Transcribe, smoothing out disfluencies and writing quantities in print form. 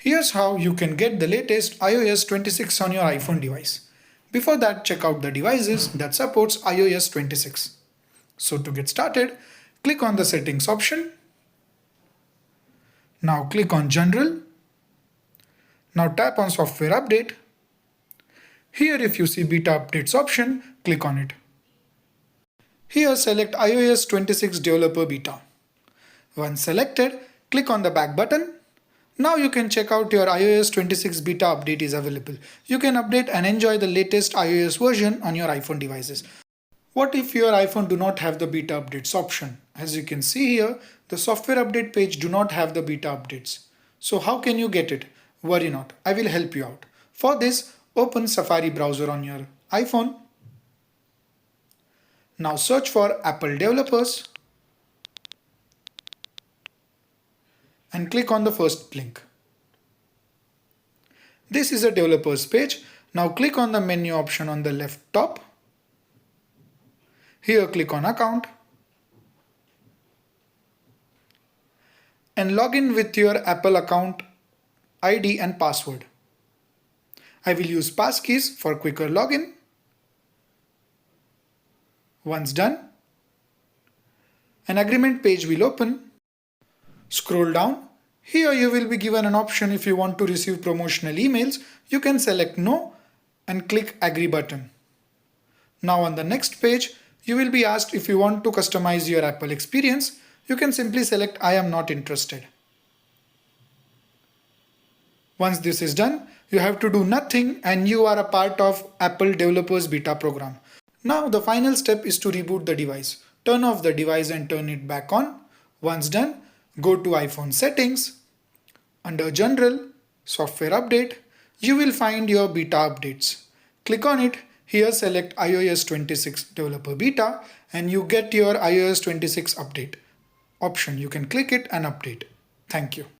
Here's how you can get the latest iOS 26 on your iPhone device. Before that, check out the devices that supports iOS 26. So to get started, click on the Settings option. Now click on General. Now tap on Software Update. Here if you see Beta Updates option, click on it. Here select iOS 26 Developer Beta. Once selected, click on the back button. Now you can check out your iOS 26 beta update is available. You can update and enjoy the latest iOS version on your iPhone devices. What if your iPhone do not have the beta updates option? As you can see here, the software update page do not have the beta updates. So how can you get it? Worry not, I will help you out. For this, open Safari browser on your iPhone. Now search for Apple developers and click on the first link. This is a developers page. Now click on the menu option on the left top. Here click on account and log in with your Apple account ID and password. I will use passkeys for quicker login. Once done, an agreement page will open. Scroll down. Here you will be given an option if you want to receive promotional emails. You can select no and click agree button. Now on the next page, you will be asked if you want to customize your Apple experience. You can simply select I am not interested. Once this is done, you have to do nothing and you are a part of Apple Developers Beta program. Now the final step is to reboot the device. Turn off the device and turn it back on. Once done, go to iPhone settings. Under General, Software Update, you will find your beta updates. Click on it. Here select iOS 26 Developer Beta and you get your iOS 26 update option. You can click it and update. Thank you.